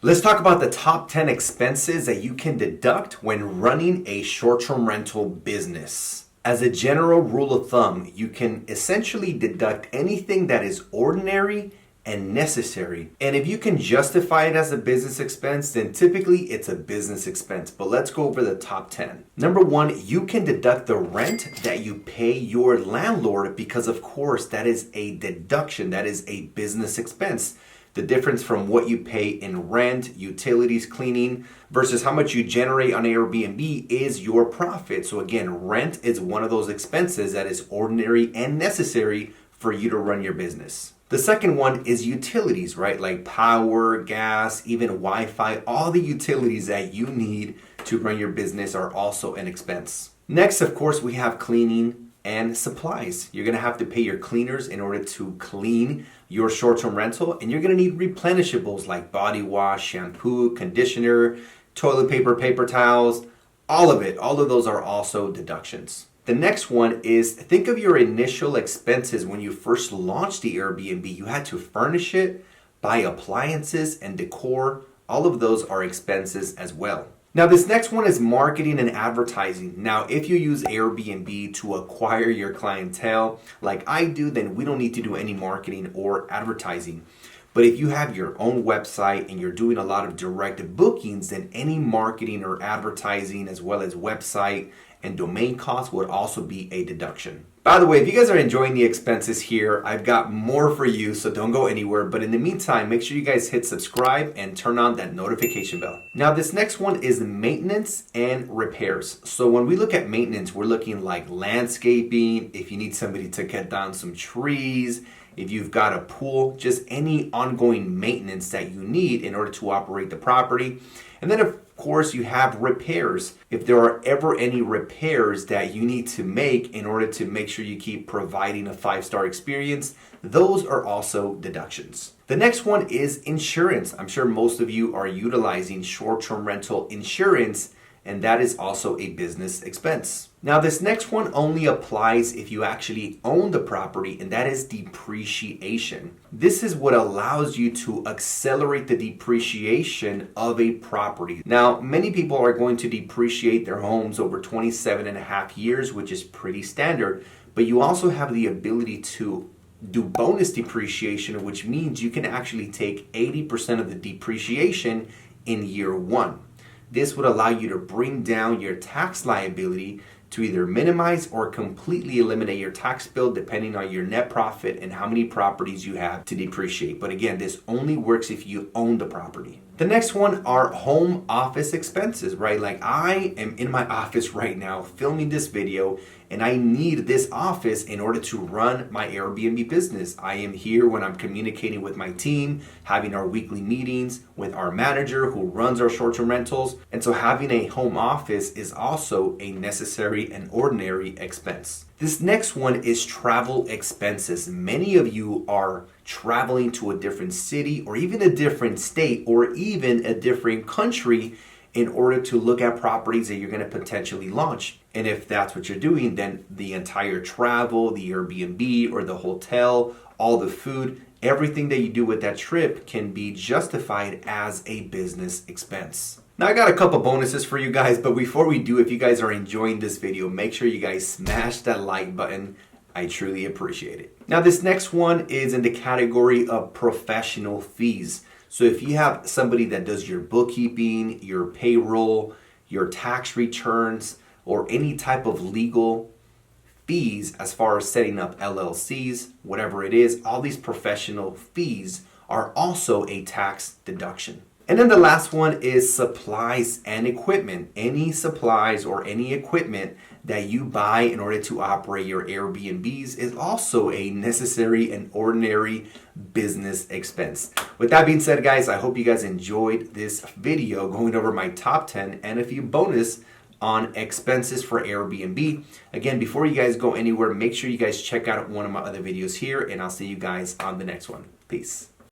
Let's talk about the top 10 expenses that you can deduct when running a short-term rental business. As a general rule of thumb, you can essentially deduct anything that is ordinary and necessary. And if you can justify it as a business expense, then typically it's a business expense. But let's go over the top 10. Number one, you can deduct the rent that you pay your landlord because, of course, that is a deduction. That is a business expense. The difference from what you pay in rent, utilities, cleaning, versus how much you generate on Airbnb is your profit. So again, rent is one of those expenses that is ordinary and necessary for you to run your business. The second one is utilities, right? Like power, gas, even Wi-Fi, all the utilities that you need to run your business are also an expense. Next, of course, we have cleaning and supplies. You're gonna have to pay your cleaners in order to clean your short-term rental, and you're gonna need replenishables like body wash, shampoo, conditioner, toilet paper, paper towels, all of it. All of those are also deductions. The next one is, think of your initial expenses when you first launched the Airbnb. You had to furnish it, buy appliances and decor. All of those are expenses as well. Now, this next one is marketing and advertising. Now, if you use Airbnb to acquire your clientele like I do, then we don't need to do any marketing or advertising. But if you have your own website and you're doing a lot of direct bookings, then any marketing or advertising as well as website and domain costs would also be a deduction. By the way, if you guys are enjoying the expenses here, I've got more for you, so don't go anywhere. But in the meantime, make sure you guys hit subscribe and turn on that notification bell. Now, this next one is maintenance and repairs. So when we look at maintenance, we're looking like landscaping, if you need somebody to cut down some trees, if you've got a pool, just any ongoing maintenance that you need in order to operate the property. And then of course you have repairs. If there are ever any repairs that you need to make in order to make sure you keep providing a 5-star experience, those are also deductions. The next one is insurance. I'm sure most of you are utilizing short-term rental insurance, and that is also a business expense. Now, this next one only applies if you actually own the property, and that is depreciation. This is what allows you to accelerate the depreciation of a property. Now, many people are going to depreciate their homes over 27 and a half years, which is pretty standard, but you also have the ability to do bonus depreciation, which means you can actually take 80% of the depreciation in year one. This would allow you to bring down your tax liability to either minimize or completely eliminate your tax bill depending on your net profit and how many properties you have to depreciate. But again, this only works if you own the property. The next one are home office expenses, right? Like I am in my office right now filming this video, and I need this office in order to run my Airbnb business. I am here when I'm communicating with my team, having our weekly meetings with our manager who runs our short-term rentals. And so having a home office is also a necessary and ordinary expense. This next one is travel expenses. Many of you are traveling to a different city or even a different state or even a different country in order to look at properties that you're going to potentially launch. And if that's what you're doing, then the entire travel, the Airbnb or the hotel, all the food, everything that you do with that trip can be justified as a business expense. Now I got a couple bonuses for you guys, but before we do, if you guys are enjoying this video, make sure you guys smash that like button. I truly appreciate it. Now this next one is in the category of professional fees. So if you have somebody that does your bookkeeping, your payroll, your tax returns, or any type of legal fees as far as setting up LLCs, whatever it is, all these professional fees are also a tax deduction. And then the last one is supplies and equipment. Any supplies or any equipment that you buy in order to operate your Airbnbs is also a necessary and ordinary business expense. With that being said, guys, I hope you guys enjoyed this video going over my top 10 and a few bonus on expenses for Airbnb. Again, before you guys go anywhere, make sure you guys check out one of my other videos here, and I'll see you guys on the next one. Peace.